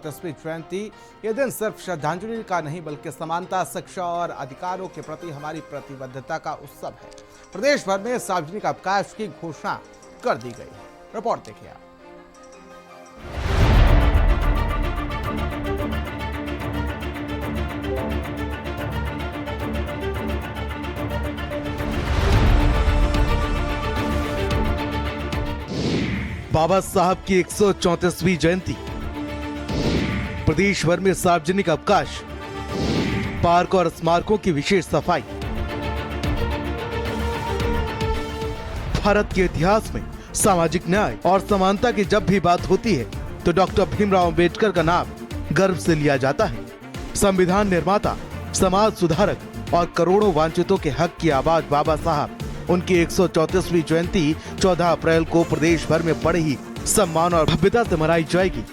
134वीं जयंती। ये दिन सिर्फ श्रद्धांजलि का नहीं बल्कि समानता, शिक्षा और अधिकारों के प्रति हमारी प्रतिबद्धता का उत्सव है। प्रदेश भर में सार्वजनिक अवकाश की घोषणा कर दी गई है। रिपोर्ट देखिए आप। बाबा साहब की 134वीं जयंती, प्रदेश भर में सार्वजनिक अवकाश, पार्क और स्मारकों की विशेष सफाई। भारत के इतिहास में सामाजिक न्याय और समानता की जब भी बात होती है तो डॉक्टर भीमराव अंबेडकर का नाम गर्व से लिया जाता है। संविधान निर्माता, समाज सुधारक और करोड़ों वंचितों के हक की आवाज बाबा साहब। उनकी 134वीं जयंती 14 अप्रैल को प्रदेश भर में बड़े ही सम्मान और भव्यता से मनाई जाएगी।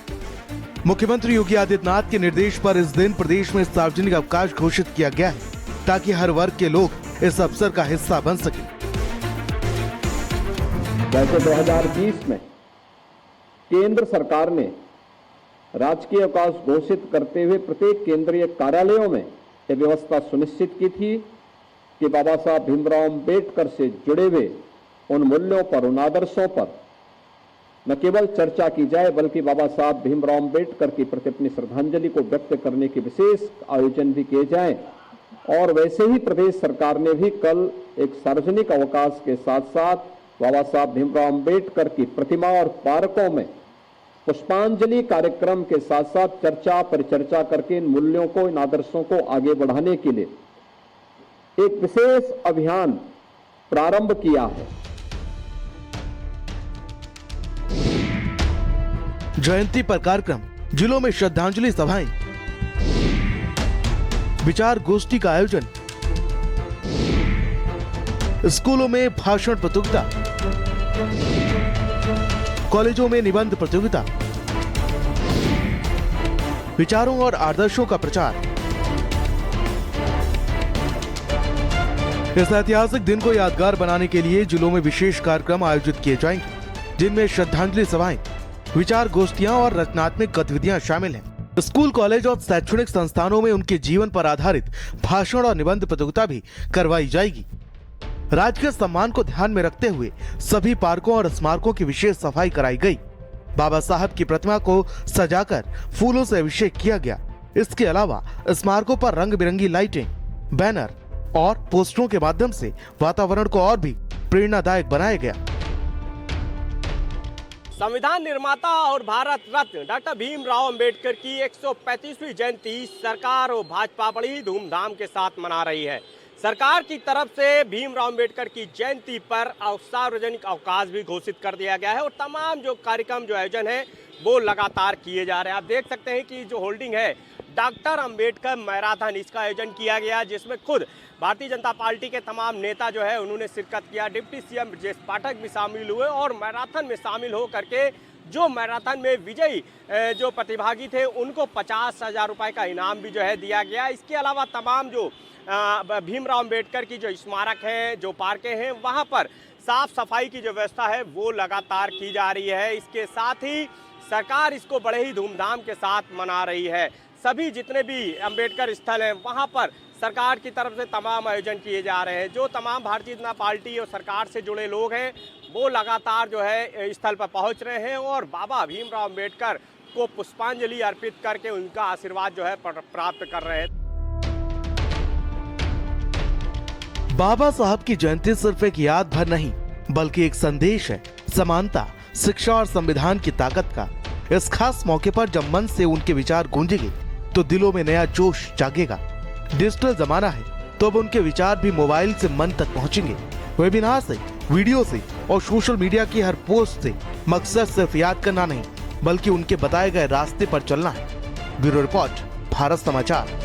मुख्यमंत्री योगी आदित्यनाथ के निर्देश पर इस दिन प्रदेश में सार्वजनिक अवकाश घोषित किया गया है ताकि हर वर्ग के लोग इस अवसर का हिस्सा बन सकें। वैसे 2020 में केंद्र सरकार ने राजकीय अवकाश घोषित करते हुए प्रत्येक केंद्रीय कार्यालयों में यह व्यवस्था सुनिश्चित की थी कि बाबा साहब भीमराव अंबेडकर से जुड़े हुए उन मूल्यों पर, उन आदर्शों पर न केवल चर्चा की जाए बल्कि बाबा साहब भीमराव अंबेडकर के प्रति अपनी श्रद्धांजलि को व्यक्त करने के विशेष आयोजन भी किए जाएं। और वैसे ही प्रदेश सरकार ने भी कल एक सार्वजनिक अवकाश के साथ साथ बाबा साहब भीमराव अंबेडकर की प्रतिमा और पार्कों में पुष्पांजलि कार्यक्रम के साथ साथ चर्चा परिचर्चा करके इन मूल्यों को, इन आदर्शों को आगे बढ़ाने के लिए एक विशेष अभियान प्रारंभ किया है। जयंती पर कार्यक्रम, जिलों में श्रद्धांजलि सभाएं, विचार गोष्ठी का आयोजन, स्कूलों में भाषण प्रतियोगिता, कॉलेजों में निबंध प्रतियोगिता, विचारों और आदर्शों का प्रचार। इस ऐतिहासिक दिन को यादगार बनाने के लिए जिलों में विशेष कार्यक्रम आयोजित किए जाएंगे, जिनमें श्रद्धांजलि सभाएं, विचार गोष्ठियां और रचनात्मक गतिविधियां शामिल हैं। स्कूल, कॉलेज और शैक्षणिक संस्थानों में उनके जीवन पर आधारित भाषण और निबंध प्रतियोगिता भी करवाई जाएगी। राज्य के सम्मान को ध्यान में रखते हुए सभी पार्कों और स्मारकों की विशेष सफाई कराई गई। बाबा साहब की प्रतिमा को सजाकर फूलों से अभिषेक किया गया। इसके अलावा स्मारकों पर रंग बिरंगी लाइटें, बैनर और पोस्टरों के माध्यम से वातावरण को और भी प्रेरणादायक बनाया गया। संविधान निर्माता और भारत रत्न डॉक्टर भीमराव अंबेडकर की 135वीं जयंती सरकार और भाजपा बड़ी ही धूमधाम के साथ मना रही है। सरकार की तरफ से भीमराव अंबेडकर की जयंती पर सार्वजनिक अवकाश भी घोषित कर दिया गया है और तमाम जो कार्यक्रम, जो आयोजन है वो लगातार किए जा रहे हैं। आप देख सकते हैं कि जो होल्डिंग है डॉक्टर अंबेडकर मैराथन, इसका आयोजन किया गया, जिसमें खुद भारतीय जनता पार्टी के तमाम नेता जो है उन्होंने शिरकत किया। डिप्टी सीएम ब्रजेश पाठक भी शामिल हुए और मैराथन में शामिल हो करके जो मैराथन में विजयी जो प्रतिभागी थे उनको 50,000 रुपये का इनाम भी जो है दिया गया। इसके अलावा तमाम जो भीमराव अंबेडकर की जो स्मारक हैं, जो पार्कें हैं, वहाँ पर साफ सफाई की जो व्यवस्था है वो लगातार की जा रही है। इसके साथ ही सरकार इसको बड़े ही धूमधाम के साथ मना रही है। सभी जितने भी अंबेडकर स्थल हैं वहाँ पर सरकार की तरफ से तमाम आयोजन किए जा रहे हैं। जो तमाम भारतीय जनता पार्टी और सरकार से जुड़े लोग हैं वो लगातार जो है स्थल पर पहुँच रहे हैं और बाबा भीमराव अंबेडकर को पुष्पांजलि अर्पित करके उनका आशीर्वाद जो है प्राप्त कर रहे हैं। बाबा साहब की जयंती सिर्फ एक याद भर नहीं बल्कि एक संदेश है समानता, शिक्षा और संविधान की ताकत का। इस खास मौके पर जब मन से उनके विचार गूंजेंगे तो दिलों में नया जोश जागेगा। डिजिटल जमाना है तो अब उनके विचार भी मोबाइल से मन तक पहुंचेंगे। वेबिनार से, वीडियो से और सोशल मीडिया की हर पोस्ट से मकसद सिर्फ याद करना नहीं बल्कि उनके बताए गए रास्ते पर चलना है। ब्यूरो रिपोर्ट, भारत समाचार।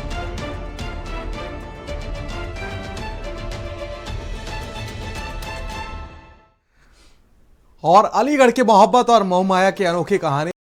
और अलीगढ़ के मोहब्बत और मोहमाया की अनोखी कहानी